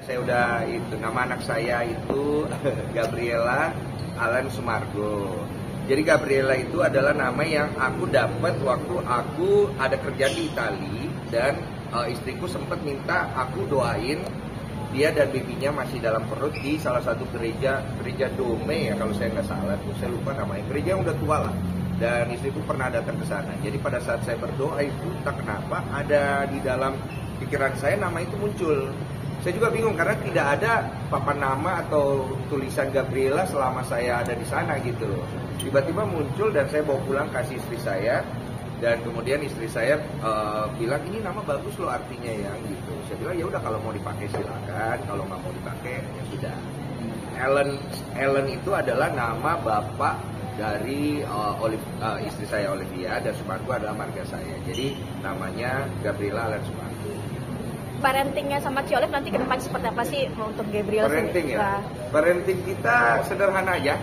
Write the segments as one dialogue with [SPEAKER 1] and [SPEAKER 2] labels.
[SPEAKER 1] Saya udah itu, nama anak saya itu Gabriela Alan Sumargo. Jadi Gabriela itu adalah nama yang aku dapat waktu aku ada kerja di Itali dan istriku sempat minta aku doain dia dan bibinya masih dalam perut di salah satu gereja Dome ya kalau saya nggak salah, saya lupa namanya, gereja yang udah tua lah. Dan istriku pernah datang ke sana. Jadi pada saat saya berdoa itu entah kenapa ada di dalam pikiran saya nama itu muncul. Saya juga bingung karena tidak ada papan nama atau tulisan Gabriela selama saya ada di sana gitu loh. Tiba-tiba muncul dan saya bawa pulang kasih istri saya. Dan kemudian istri saya bilang ini nama bagus loh artinya ya gitu. Saya bilang ya udah kalau mau dipakai silakan, kalau nggak mau dipakai ya sudah. Ellen itu adalah nama bapak dari istri saya Olivia dan Sumargo adalah marga saya. Jadi namanya Gabriela Alan Sumargo.
[SPEAKER 2] Parentingnya sama Ciolif nanti ke depan seperti apa sih untuk Gabriela?
[SPEAKER 1] Parenting ya. Parenting kita sederhana aja.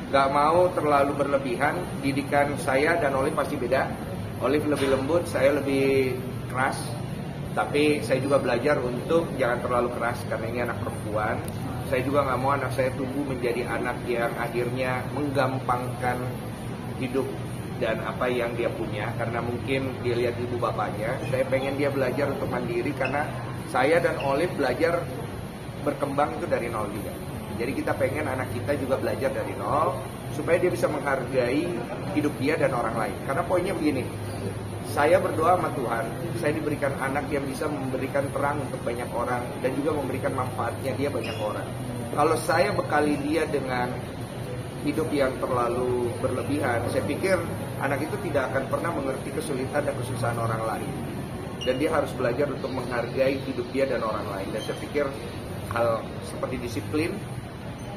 [SPEAKER 1] Gak mau terlalu berlebihan. Didikan saya dan Olive pasti beda. Olive lebih lembut, saya lebih keras. Tapi saya juga belajar untuk jangan terlalu keras karena ini anak perempuan. Saya juga gak mau anak saya tumbuh menjadi anak yang akhirnya menggampangkan hidup dan apa yang dia punya. Karena mungkin dia lihat ibu bapaknya. Saya pengen dia belajar untuk mandiri karena saya dan Olive belajar berkembang itu dari nol juga. Jadi kita pengen anak kita juga belajar dari nol supaya dia bisa menghargai hidup dia dan orang lain. Karena poinnya begini, saya berdoa sama Tuhan, saya diberikan anak yang bisa memberikan terang untuk banyak orang dan juga memberikan manfaatnya dia banyak orang. Kalau saya bekali dia dengan hidup yang terlalu berlebihan, saya pikir anak itu tidak akan pernah mengerti kesulitan dan kesusahan orang lain. Dan dia harus belajar untuk menghargai hidup dia dan orang lain. Dan saya pikir hal seperti disiplin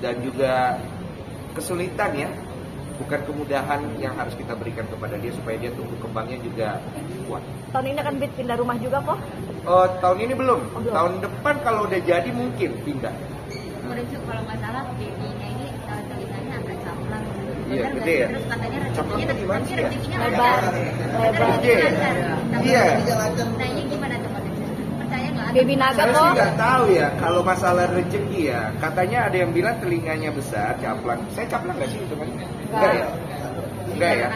[SPEAKER 1] dan juga kesulitan ya, bukan kemudahan yang harus kita berikan kepada dia supaya dia tumbuh kembangnya juga kuat.
[SPEAKER 2] Tahun ini akan pindah rumah juga kok?
[SPEAKER 1] Oh, tahun ini belum. Tahun depan kalau udah jadi mungkin pindah.
[SPEAKER 3] Kalau nggak salah babynya ini telinganya agak caplang.
[SPEAKER 1] Iya, gede ya.
[SPEAKER 3] Terus katanya
[SPEAKER 1] Caplangnya gimana sih ya?
[SPEAKER 2] Lebar.
[SPEAKER 1] Gede. Iya.
[SPEAKER 3] Tanya gimana teman? Percaya nggak?
[SPEAKER 2] Baby naga
[SPEAKER 1] Saya sih
[SPEAKER 2] kok?
[SPEAKER 1] nggak tahu ya kalau masalah rezeki ya. Katanya ada yang bilang telinganya besar, caplang. Saya caplang nggak sih teman-teman? Enggak ya? Enggak ya?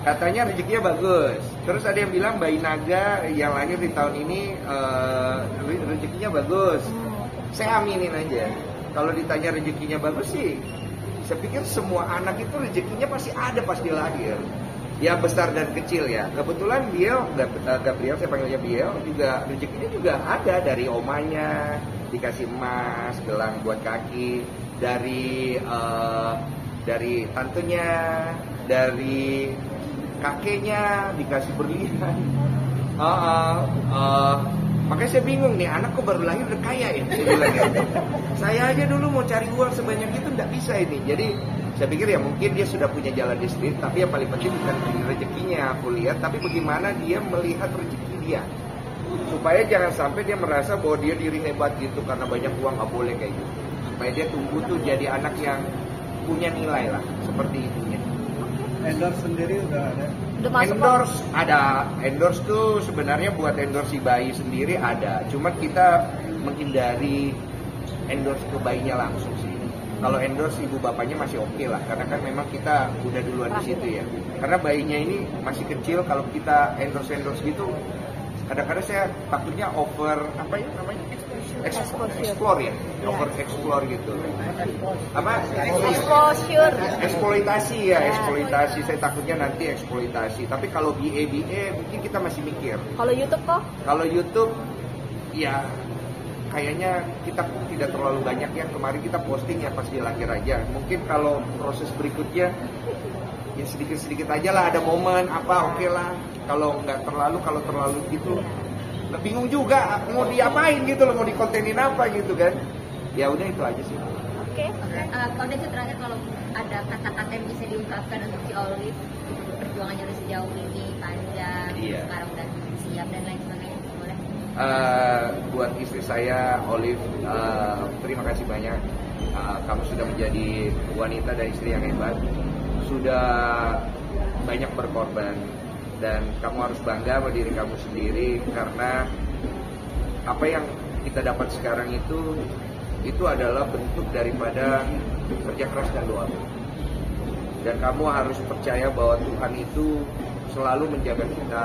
[SPEAKER 1] Katanya rezekinya bagus. Terus ada yang bilang bayi naga yang lahir di tahun ini rezekinya bagus. Saya aminin aja. Kalau ditanya rezekinya bagus sih, saya pikir semua anak itu rezekinya pasti ada pas dia lahir. Ya besar dan kecil ya. Kebetulan Gabriel, saya panggilnya Biel, juga rezekinya juga ada dari omanya, dikasih emas, gelang buat kaki, dari tantenya, dari kakeknya dikasih berlian. Makanya saya bingung nih, anak kok baru lahir udah kaya ya? Saya aja dulu mau cari uang sebanyak itu nggak bisa ini. Jadi saya pikir ya mungkin dia sudah punya jalan di sendiri, tapi yang paling penting bukan rezekinya aku lihat, tapi bagaimana dia melihat rezeki dia. Supaya jangan sampai dia merasa bahwa dia diri hebat gitu karena banyak uang, nggak boleh kayak gitu. Supaya dia tumbuh tuh jadi anak yang punya nilai lah, seperti ibunya.
[SPEAKER 4] Endorse sendiri udah ada?
[SPEAKER 2] Udah masuk
[SPEAKER 1] Endorse ada. Endorse tuh sebenarnya buat endorse si bayi sendiri ada. Cuma kita menghindari endorse ke bayinya langsung sih. Kalau endorse ibu bapaknya masih oke lah, karena kan memang kita udah duluan di situ ya. Karena bayinya ini masih kecil, kalau kita endorse gitu, kadang-kadang saya takutnya over apa ya namanya? Explore ya, over explore gitu. Apa?
[SPEAKER 2] exposure.
[SPEAKER 1] Eksploitasi ya, eksploitasi. Saya takutnya nanti eksploitasi. Tapi kalau BA mungkin kita masih mikir.
[SPEAKER 2] Kalau YouTube kok?
[SPEAKER 1] Kalau YouTube ya kayaknya kita pun tidak terlalu banyak ya. Kemarin kita posting ya pas dia lahir aja. Mungkin kalau proses berikutnya ya sedikit-sedikit aja lah, ada momen apa oke lah. Kalau terlalu gitu bingung juga mau diapain gitu loh, mau dikontenin apa gitu kan. Ya udah itu aja sih.
[SPEAKER 3] Oke. Kalau itu terakhir, kalau ada kata-kata yang bisa diungkapkan untuk si Olive, perjuangannya udah sejauh ini panjang, sekarang udah siap dan lain sebagainya, boleh?
[SPEAKER 1] Buat istri saya Olive, terima kasih banyak. Kamu sudah menjadi wanita dan istri yang hebat, sudah banyak berkorban, dan kamu harus bangga pada diri kamu sendiri karena apa yang kita dapat sekarang itu adalah bentuk daripada kerja keras dan doa. Dan kamu harus percaya bahwa Tuhan itu selalu menjaga kita,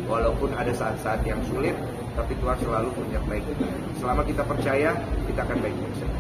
[SPEAKER 1] walaupun ada saat-saat yang sulit, tapi Tuhan selalu menyertai kita. Selama kita percaya, kita akan baik-baik saja.